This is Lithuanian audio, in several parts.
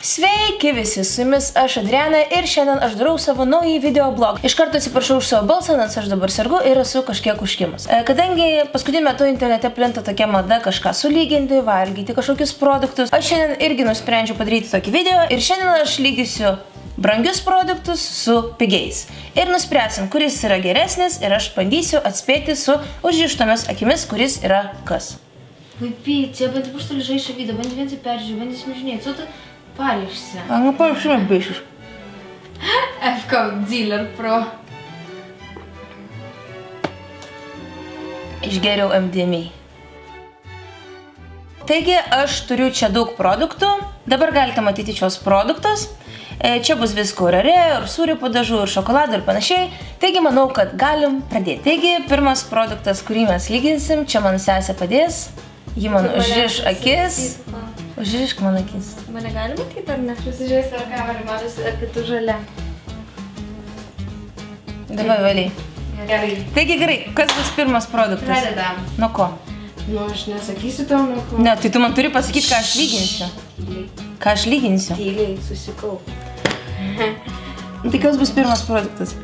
Sveiki visi, su jumis aš Adriana ir šiandien aš darau savo naują videoblogą. Iš karto atsiprašau už savo balsą, nes aš dabar sergu ir esu kažkiek užkimus. Kadangi paskutiniu metu internete plinta tokia mada kažką sulyginti, valgyti kažkokius produktus, aš šiandien irgi nusprendžiau padaryti tokį video ir šiandien aš lygysiu brangius produktus su pigiais. Ir nuspręsim, kuris yra geresnis ir aš bandysiu atspėti su užrištomis akimis, kuris yra kas. Пить, я бы это просто лежащее видео, бенди венти перджи, бенди смешнее, что ты паришься? А ну паришь, что бесишь? FK Dealer Pro. Išgeriau MDMA. Taigi, aš turiu čia daug produktų. Dabar galite matyti šios produktus. Čia bus visko ir ir sūrių padažų, ir šokoladų ir panašiai. Taigi, manau, kad galim pradėti. Taigi, pirmas produktas, kurį mes lyginsim, čia mano sesė padės. Ji man užriš akis. Užrišk man akis. Mane gali matyti ar ne? Pasižiūrės per kamerą, matosi, ar kitų žalia. Davai, valiai. Gerai. Taigi, gerai, kas bus pirmas produktas? Pradedam. Nuo ko? Nu, aš nesakysiu tau nuo ko. Ne, tai tu man turi pasakyti, ką aš lyginsiu. Ką aš lyginsiu? Tyliai, susikau. Tai kas bus pirmas produktas?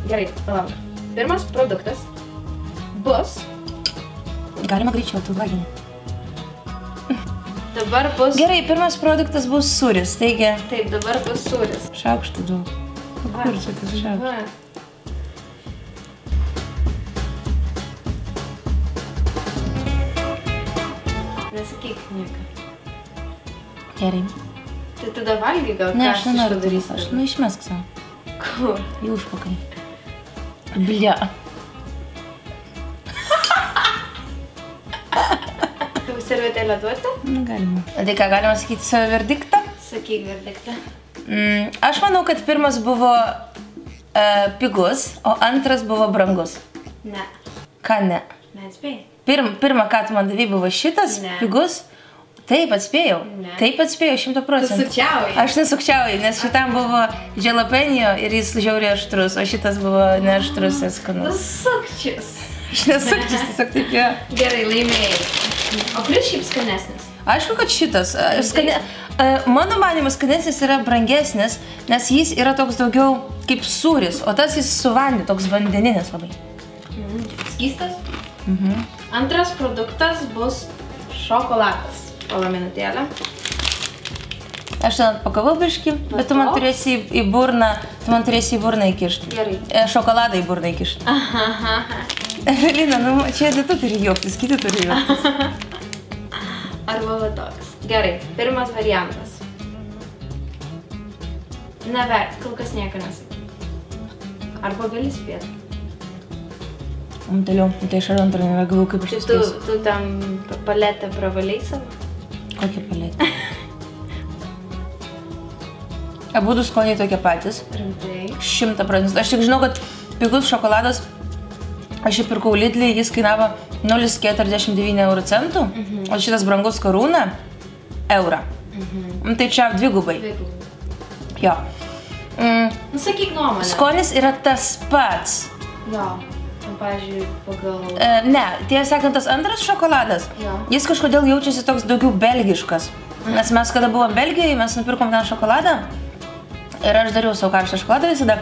Gerai, palauk. Pirmas produktas bus... Galima greičiau, tu lagini. Dabar bus... Gerai, pirmas produktas bus sūris, taigi... Taip, dabar bus sūris. Šaukštų daug. Kur čia tas šaukštas? Nesakyk nieko. Gerai. Tai tada valgy gal Ne, ką aš nenoriu daryti. Aš išmesk savo. Kur? Į užpakalį. Blia. Tau servetėlę duoti? Galima. Tai ką, galima sakyti savo verdiktą? Sakyk verdiktą. Aš manau, kad pirmas buvo pigus, o antras buvo brangus. Ne. Ką ne? Neatspėjai. Pirma, ką tu man davai, buvo šitas, Ne. pigus. Taip, atspėjau. Ne. Taip, atspėjau, 100%. Tu sukčiauji. Aš nesukčiauju, nes šitam buvo jalapeno ir jis žiauriai aštrus, o šitas buvo neaštrus ir Tu skanus. sukčius. Aš nesukčius, tiesiog taip jo. Gerai, laimėjai. O kuris šiaip skanesnis? Aišku, kad šitas. Mano manimas skanesnis yra brangesnis, nes jis yra toks daugiau kaip sūris, o tas jis su vandeniu, toks vandeninis labai. Skystas? Antras produktas bus šokoladas. Pala minutėlę. Aš ten pakavau biškį, bet tu man turėsi į burną, įkišti. Gerai. Šokoladą į burną įkišti. Aha. Evelina, nu čia tu turi juoktis, kiti turi juoktis. Arba va toks. Gerai, pirmas variantas. Neverk, kol kas nieko nesakyk. Arba gali spėti. Toliau, tai aš ar antrą neregavau, kaip aš Tai spėsiu. tu tam paletę pravaliai savo? Kokia paletė? Abudu skoniai tokie patys. Rimtai. 100%. Aš tik žinau, kad pigus šokoladas, aš jį pirkau Lidl'y, jis kainavo 0,49 €, o šitas brangus Karūna eurą. Tai čia dvigubai. Jo. Nu, sakyk nuomonę. Skonis yra tas pats. Jo. Pavyzdžiui, pagal... Ne, tiesą sakant, tas antras šokoladas, Jo. jis kažkodėl jaučiasi toks daugiau belgiškas. Nes mes, kada buvom Belgijoje, mes nupirkom ten šokoladą ir aš dariau savo karštą šokoladą visada.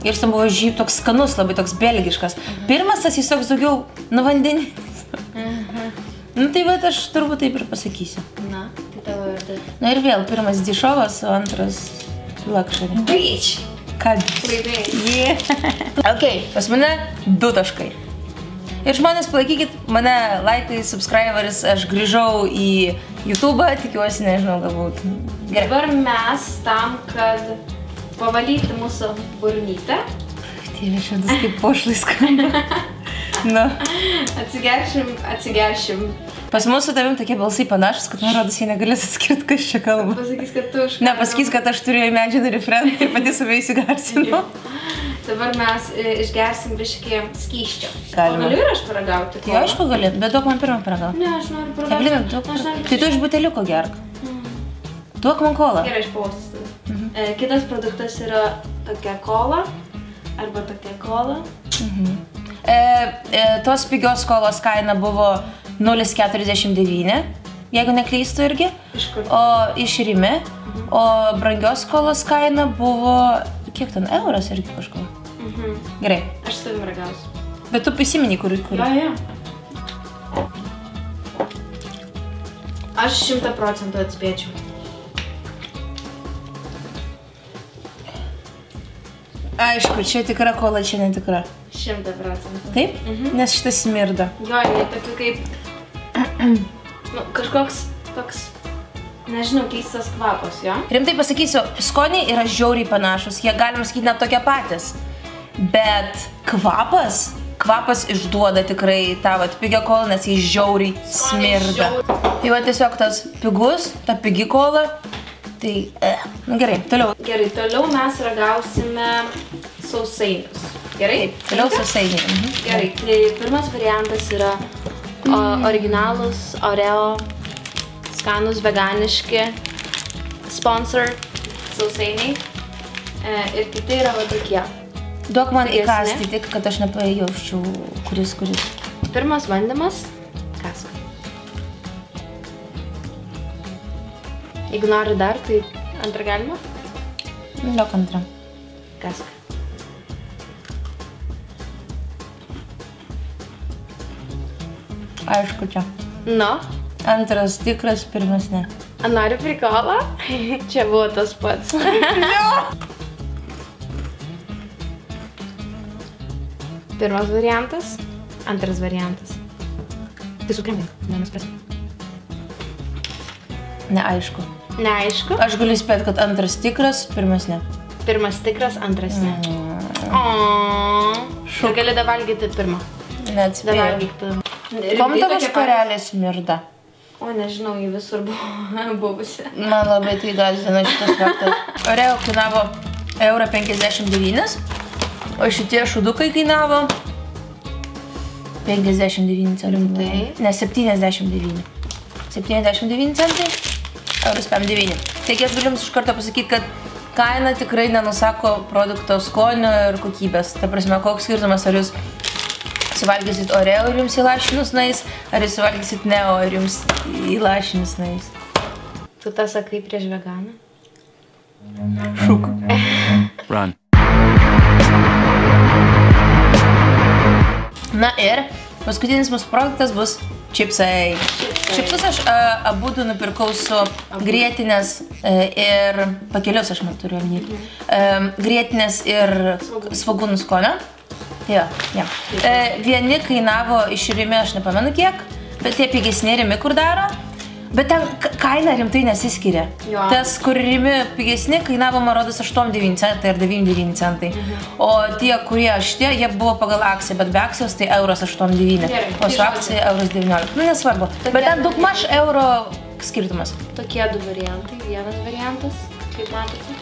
Ir jis ten buvo toks skanus, labai toks belgiškas. Pirmas tas jis toks daugiau nuvandeninis. Nu tai va, aš turbūt taip ir pasakysiu. Na, tai tavo vardas. Na ir vėl, pirmas dišovas, o antras luxury. Bitch! Kad? Laimėjai. Ok, pas mane 2 taškai. Ir žmonės, palaikykit mane laikais, subscriberis, aš grįžau į YouTube'ą, tikiuosi, nežinau, galbūt. Gerai. Dabar mes tam, kad pavalyti mūsų burnytę, Tėvė, šiandien kaip pošlai skamba. Nu. atsigeršim. Pas mūsų tavim tokie balsai panašus, kad man rodos, jie negalės atskirti, kas čia kalba. Pasakys, kad tu už... Ne, pasakys, kad aš turiu imaginary friend ir pati save įsigarsinu. Dabar mes išgersim biškį skysčio. Galima. O galiu ir aš paragauti? Tai aišku gali, bet duok man pirmą paragauti. Ne, aš noriu paragauti. Evelina, duok. Tai tu iš buteliuko gerk. Duok man kolą. Gerai, aš pavostis. Kitas produktas yra tokia kola. Arba tokia kola. Tos pigios kolos kaina buvo 0,49 jeigu neklystu irgi. Iš kur? O iš Rimi. O brangios kolos kaina buvo, kiek ten, euras irgi kažko. Gerai. Aš savim ragausiu. Bet tu prisimeni, kur. Jo. Aš 100% atspėčiau. Aišku, čia tikra kola, čia netikra. 100%. Taip? Nes šitas smirda. Jo, jie tokia kaip... nu, kažkoks toks... Nežinau, keistas kvapas, jo? Rimtai pasakysiu, skoniai yra žiauriai panašus, jie galima sakyti net tokie patys. Bet kvapas išduoda tikrai tą pigią kolą, nes jis žiauriai smirda. Tai va tiesiog tas pigus, ta pigi kola, tai nu gerai, toliau. Gerai, toliau mes ragausime sausainius. Gerai? Taip, toliau sausainiai. Gerai, tai pirmas variantas yra originalus Oreo, skanus, veganiški, sponsor sausainiai. Ir kiti yra va tokie. Duok man įkasti tik, kad aš nepajausčiau, kuris. Pirmas bandymas. Kask. Jeigu nori dar, tai antrą galima? Duok antrą. Kask. Aišku, čia. Nu? Antras tikras, pirmas ne. Nori prikolą? Čia buvo tas pats. Pirmas variantas, antras variantas. Tai sukremink, nenuspręs. Neaišku. Neaišku? Aš galiu spėti, kad antras tikras, pirmas ne. Pirmas tikras, antras ne. Ir gali da valgyti pirmą. Neatspėjau. Da valgyk pirmą. Kom tavo skarelė smirda? O, nežinau, jį visur buvusi. Man labai tai gąsdina šitas faktas. Oreo kainavo €59, o šitie šudukai kainavo 59 centų. Ne, 79. 79 centai, €59. Taigi aš galiu jums iš karto pasakyti, kad kaina tikrai nenusako produkto skonio ir kokybės. Ta prasme, koks skirtumas, ar jūs suvalgysit Oreo ir jums įlašinus nais, ar jūs suvalgysit Neo ir jums įlašinus nais. Tu tą sakai prieš veganą? Šūk. Run. Na ir paskutinis mūsų produktas bus čipsai. Čipsus aš abudu nupirkau su grietinės ir pakelius aš man turiu omeny. Grietinės ir svogūnų skonio. Jo. Vieni kainavo iš Rimi, aš nepamenu kiek, bet tie pigesni Rimi kur daro. Bet ten kaina rimtai nesiskiria. Tas, kur Rimi pigesni, kainavo, man rodos, 8,9 centai ar 9,9 centai. O tie, kurie šitie, jie buvo pagal akciją, bet be akcijos tai €8,9. O su akcija €19. Nu, nesvarbu. Bet ten daugmaž euro skirtumas. Tokie du variantai. Vienas variantas, kaip matote.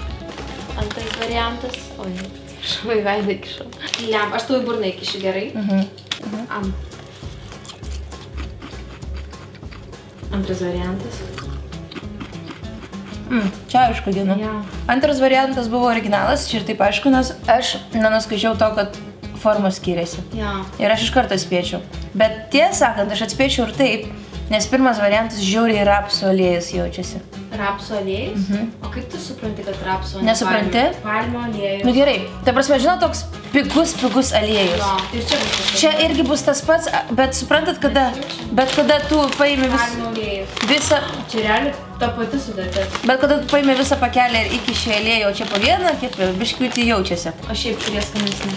Antras variantas. Oi, atsiprašau, į veidą kišau. Liam, aš tau į burną įkišiu, gerai? Antras variantas. Čia aišku dienu. Antras variantas buvo originalas, čia ir taip aišku, nes aš nenuskaičiau to, kad formos skiriasi. Ir aš iš karto spėčiau. Bet tiesą sakant, aš atspėčiau ir taip, nes pirmas variantas žiauriai rapsų aliejus jaučiasi. Rapsų aliejus? O kaip tu supranti, kad rapsų aliejus? Nesupranti? Palmių aliejus. Nu gerai, ta prasme, žinau, toks pigus aliejus. Ir čia bus tas pats. Čia irgi bus tas pats, bet suprantat, kada tu paimi visą... Čia realiai ta pati sudėtis. Bet kada tu paimi visą pakelį ir įkiši aliejų, o čia po vieną, biškiutį jaučiasi. O šiaip turės skanesnį.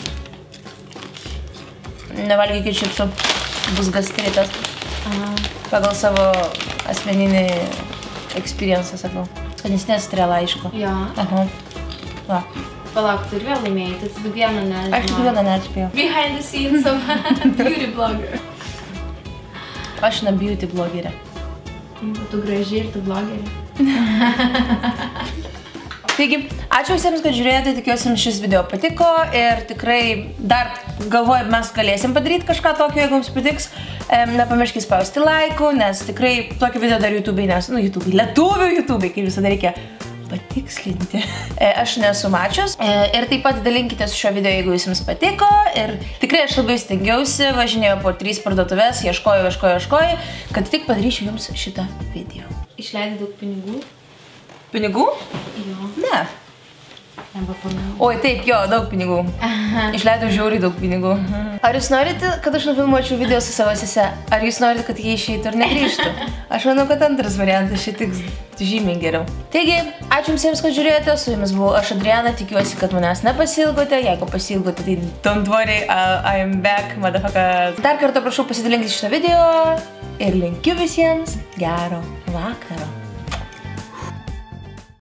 Nevalgykit čipsų, bus gastritas. Pagal savo asmeninį experience, sakau. Skanesnė strela, aišku. Jo. Va. Palauk, tu ir vėl laimėjai, tai tu vieną nežinau. Aš tik vieną neatspėjau. Behind the scenes of beauty blogger. Aš ne beauty blogerė. Tu graži ir tu blogerė. Taigi, ačiū visiems, kad žiūrėjote, tikiuosi jums šis video patiko ir tikrai dar galvoju, mes galėsim padaryti kažką tokio, jeigu jums patiks. Nepamirškit spausti laikų, nes tikrai tokį video dar YouTube'ai, nes, lietuvių YouTube'ai, kaip visada reikia patikslinti. Aš nesu mačius. Ir taip pat dalinkite su šio video, jeigu jums patiko. Ir tikrai aš labai stengiausi, važinėjau po 3 parduotuvės, ieškojau, kad tik padaryčiau jums šitą video. Išleidai daug pinigų? Pinigų? Jo. Ne. Arba pinigų. Oi, taip, jo, daug pinigų. Išleidau žiauriai daug pinigų. Ar jūs norite, kad aš nufilmuočiau video su savo sese? Ar jūs norite, kad jie išeitų ir negrįžtų? Aš manau, kad antras variantas šitiks žymiai geriau. Taigi, ačiū jums visiems, kad žiūrėjote. Su jumis buvau aš, Adriana. Tikiuosi, kad manęs nepasilgote. Jeigu pasilgote, tai don't worry, I am back, motherfuckers. Dar kartą prašau pasidalinkti šitą video ir linkiu visiems gero vakaro.